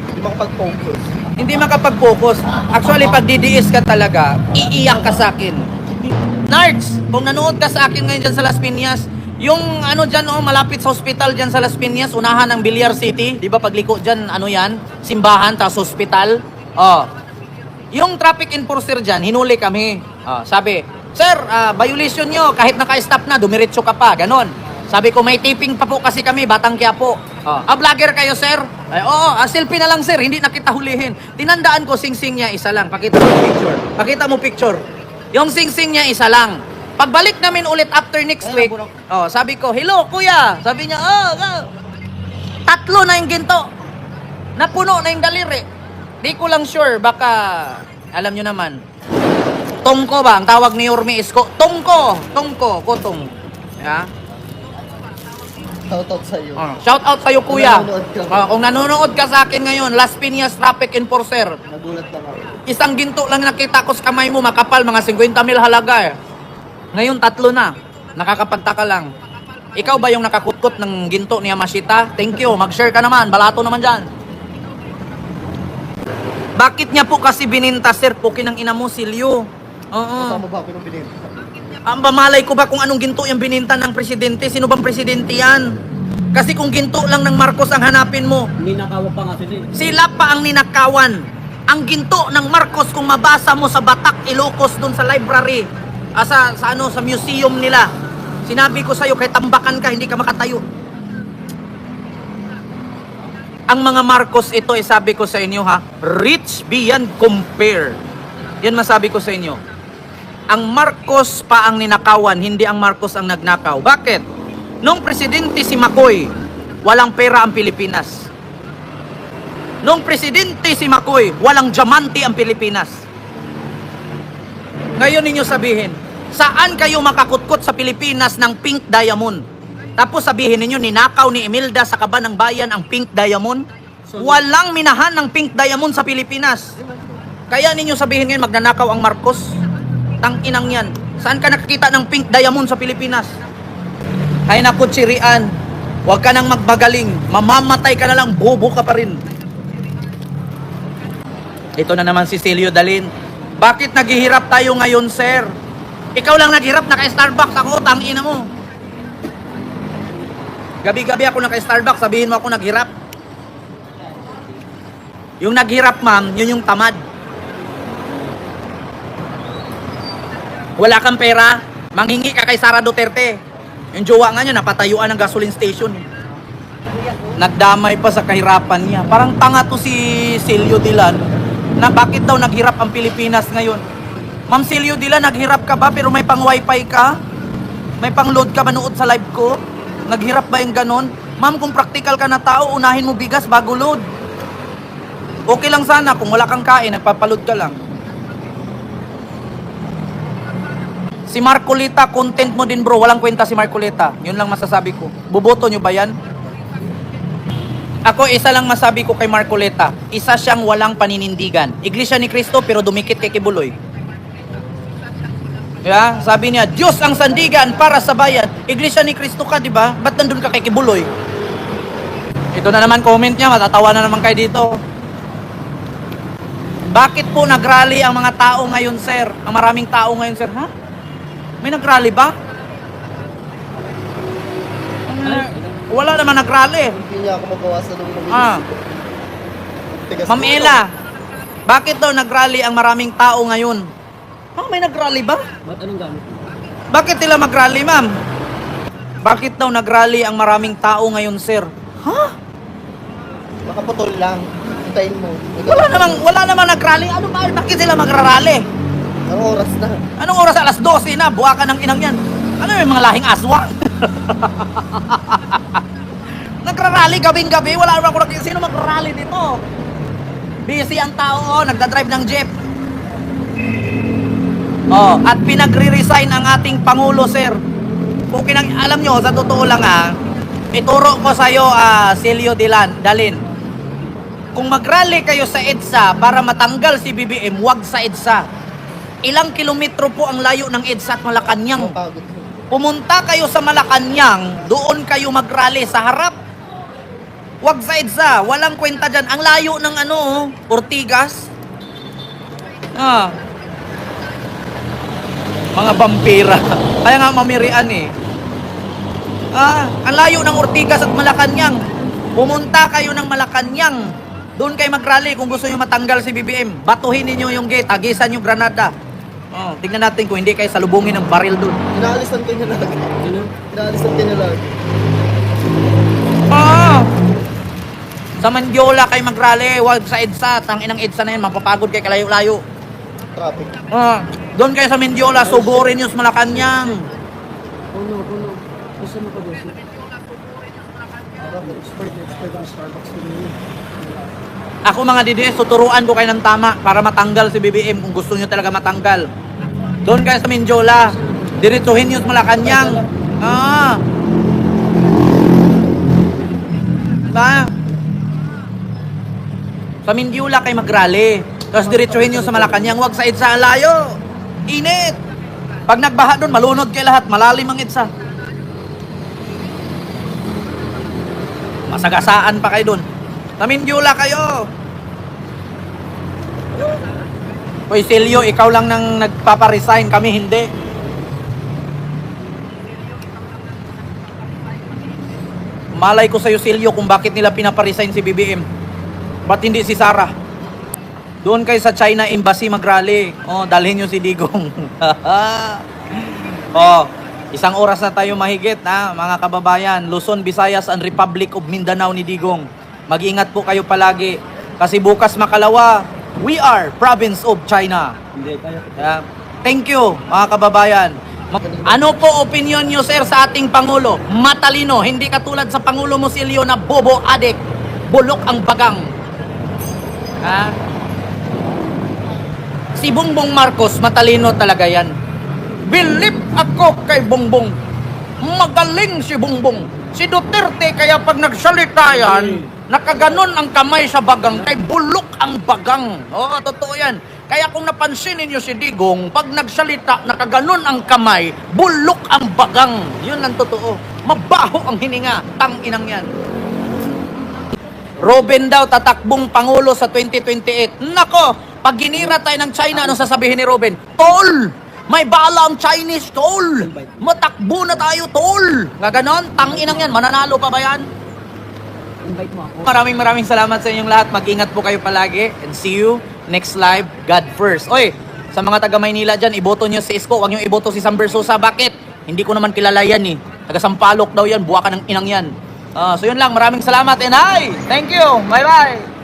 Speaker 3: Hindi makapag-focus.
Speaker 1: Hindi makapag-focus. Actually, pag didiis ka talaga, iiyak ka sa akin. Nards, kung nanood ka sa akin ngayon dyan sa Las Piñas, Yung ano dyan, oh, malapit sa hospital dyan sa Las Piñas, unahan ng Villar City. Di ba pagliko dyan, ano yan? Simbahan, tapos hospital. Oh. Yung traffic enforcer dyan, hinuli kami. Oh, sabi, sir, violation nyo, kahit naka-stop na, dumiretso ka pa, ganon. Sabi ko, may tipping pa po kasi kami, Batang Quiapo. Oh. Vlogger kayo, sir? Ay, oo, selfie na lang, sir, hindi na kita hulihin. Tinandaan ko, sing-sing niya, isa lang. Pakita mo picture. Pakita mo picture. Yung sing-sing niya, isa lang. Pagbalik namin ulit after next week, oh, sabi ko, hello, kuya. Sabi niya, tatlo na yung ginto. Napuno na yung daliri. Di ko lang sure, baka, alam nyo naman, tongko ba? Ang tawag ni Yorme Isko, tongko, kutong. Yeah?
Speaker 3: Shoutout sa'yo.
Speaker 1: Shout out sa'yo, kuya.
Speaker 3: Kung nanonood ka.
Speaker 1: Kung nanonood ka sa akin ngayon, Las Piñas Traffic Enforcer.
Speaker 3: Nagulat lang ako.
Speaker 1: Isang ginto lang nakita ko sa kamay mo, makapal, mga 50 mil halaga eh. Ngayon, tatlo na. Nakakapagtaka lang. Ikaw ba yung nakakutkot ng ginto ni Yamashita? Thank you. Mag-share ka naman. Balato naman dyan. Bakit niya po kasi bininta, sir? Pukin ng ina mo, Silyo. Oo.
Speaker 3: Kasama ba ako ng binenta?
Speaker 1: Ang bamalay ko ba kung anong ginto yung bininta ng presidente? Sino bang presidente yan? Kasi kung ginto lang ng Marcos ang hanapin mo,
Speaker 2: Ninakaw pa nga sila eh.
Speaker 1: sila pa ang ninakawan. Ang ginto ng Marcos, kung mabasa mo sa Batak, Ilocos, dun sa library, sa museum nila, sinabi ko sa'yo, kahit tambakan ka, hindi ka makatayo. Ang mga Marcos, ito ay sabi ko sa inyo ha, rich beyond compare. Yan masabi ko sa inyo. Ang Marcos pa ang ninakawan, hindi ang Marcos ang nagnakaw. Bakit? Nung presidente si Macoy, walang pera ang Pilipinas. Nung presidente si Macoy, walang diamante ang Pilipinas. Ngayon ninyo sabihin, saan kayo makakutkot sa Pilipinas ng pink diamond? Tapos sabihin ninyo, ninakaw ni Imelda sa Kaban ng Bayan ang pink diamond? Walang minahan ng pink diamond sa Pilipinas. Kaya ninyo sabihin ngayon, magnanakaw ang Marcos? Tang-inang yan. Saan ka nakakita ng pink diamond sa Pilipinas? Ay naku, Chirian, huwag ka nang magbagaling. Mamamatay ka na lang, bobo ka pa rin. Ito na naman si Celio Dalin. Bakit naghihirap tayo ngayon, sir? Ikaw lang naghirap, naka-Starbucks ako, tang-ina mo. Gabi-gabi ako naka-Starbucks, sabihin mo ako naghirap. Yung naghirap, ma'am, yun yung tamad. Wala kang pera, manghingi ka kay Sara Duterte. Yung jowa nga niya, napatayuan ng gasoline station. Nagdamay pa sa kahirapan niya. Parang tanga to si Celio Dilan, na bakit daw naghirap ang Pilipinas ngayon. Ma'am Celio Dilan, naghirap ka ba pero may pang wifi ka? May pang load ka ba nood sa live ko? Naghirap ba yung ganon? Ma'am, kung practical ka na tao, unahin mo bigas bago load. Okay lang sana kung wala kang kain, nagpapaload ka lang. Si Marcolita, content mo din bro. Walang kwenta si Marcolita. Yun lang masasabi ko. Buboto nyo ba yan? Ako, isa lang masabi ko kay Marcolita. Isa siyang walang paninindigan. Iglesia ni Cristo pero dumikit kay Kibuloy. Yeah? Sabi niya, Diyos ang sandigan para sa bayan. Iglesia ni Cristo ka, di ba? Ba't nandun ka kay Kibuloy? Ito na naman comment niya. Matatawa na naman kayo dito. Bakit po nagrally ang mga tao ngayon, sir? Ang maraming tao ngayon, sir. Ha? May nagrally ba? Wala naman nagrally.
Speaker 3: Hindi niya ako magawasan ng Tigas
Speaker 1: Ma'am
Speaker 3: ulo.
Speaker 1: Ella, bakit daw nagrally ang maraming tao ngayon? May nagrally ba?
Speaker 2: Ba't anong gamit?
Speaker 1: Bakit sila magrally, ma'am? Bakit daw nagrally ang maraming tao ngayon, sir?
Speaker 3: Baka putol lang. Hintayin mo.
Speaker 1: Wala namang nagrally. Ano ba? Bakit sila magrally?
Speaker 3: Ang oras na.
Speaker 1: Anong oras? Alas 12 na. Buwa ka ng inang yan. Ano yung mga lahing aswang? Nagrarally gabing-gabi. Wala naman ako nakikita. Sino magrarally dito? Busy ang tao. Nagdadrive ng jeep. At pinagre-resign ang ating Pangulo, sir. Kung alam nyo, sa totoo lang ituro ko sa'yo, Celio Dalin. Kung mag-rally kayo sa EDSA para matanggal si BBM, wag sa EDSA. Ilang kilometro po ang layo ng EDSA at Malacanang.
Speaker 3: Mapagod.
Speaker 1: Pumunta kayo sa Malacanang, doon kayo mag-rally sa harap. Wag sa EDSA, walang kwenta dyan. Ang layo ng Ortigas. Mga vampira. Kaya nga mamirian eh. Ang layo ng Ortigas at Malacanang. Pumunta kayo ng Malacanang. Doon kayo mag-rally kung gusto nyo matanggal si BBM. Batuhin ninyo yung gate, agisan yung granada. Tingnan natin kung hindi kayo salubungin ng baril doon.
Speaker 3: Inaalisan kayo na lagi.
Speaker 2: Ano?
Speaker 3: Inaalisan kayo na lagi.
Speaker 1: Sa Mandiola kayo mag-rally, wag sa EDSA. Tanginang EDSA na yan, mapapagod kayo kalayo-layo.
Speaker 3: Traffic.
Speaker 1: Doon kayo sa Mandiola, sugurin nyo sa Malacanang.
Speaker 2: Puno. Gusto mo ka boss?
Speaker 1: Ako mga DDS, tuturuan ko kayo ng tama para matanggal si BBM kung gusto nyo talaga matanggal. Doon kayo sa Mindiola, diretsuhin nyo sa Malacanang. Diba? Sa Mindiola kayo mag-rally, tapos diretsuhin nyo sa Malacanang, wag sa EDSA, ang layo. Init. Pag nagbaha doon, malunod kayo lahat, malalim ang EDSA. Masagasaan pa kayo doon. Sa Mindiola kayo. Hoy Silio, ikaw lang nang nagpaparesign, kami hindi. Malay ko sa'yo Silio kung bakit nila pinaparesign si BBM. Ba't hindi si Sara? Doon kayo sa China Embassy mag-rally. Dalhin nyo si Digong. Isang oras na tayo mahigit, mga kababayan. Luzon, Visayas, and Republic of Mindanao ni Digong. Mag-ingat po kayo palagi. Kasi bukas Makalawa, we are province of China.
Speaker 2: Hindi tayo.
Speaker 1: Thank you, mga kababayan. Ano po opinion nyo, sir, sa ating Pangulo? Matalino, hindi katulad sa Pangulo Musilio na bobo, adik, bulok ang bagang. Si Bongbong Marcos, matalino talaga yan. Believe ako kay Bongbong. Magaling si Bongbong. Si Duterte, kaya pag nagsalita yan, nakaganon ang kamay sa bagang, kay bulok ang bagang. Totoo yan. Kaya kung napansin ninyo si Digong, pag nagsalita, nakaganon ang kamay, bulok ang bagang. Yun ang totoo. Mabaho ang hininga. Tanginang yan. Robin daw tatakbong Pangulo sa 2028. Nako, pag ginira tayo ng China, ano sasabihin ni Robin? Tol! May bala ang Chinese, tol! Matakbo na tayo, tol! Gaganon, tanginang yan. Mananalo pa ba yan?
Speaker 2: Invite mo ako.
Speaker 1: Maraming salamat sa inyong lahat. Mag-ingat po kayo palagi. And see you next live. God first. Oy, sa mga taga Maynila dyan, iboto nyo si Isko. Huwag nyo iboto si Sam Versosa. Bakit? Hindi ko naman kilala yan eh. Taga Sampaloc daw yan. Buwa ka ng inang yan. So yun lang. Maraming salamat and hi! Thank you! Bye-bye!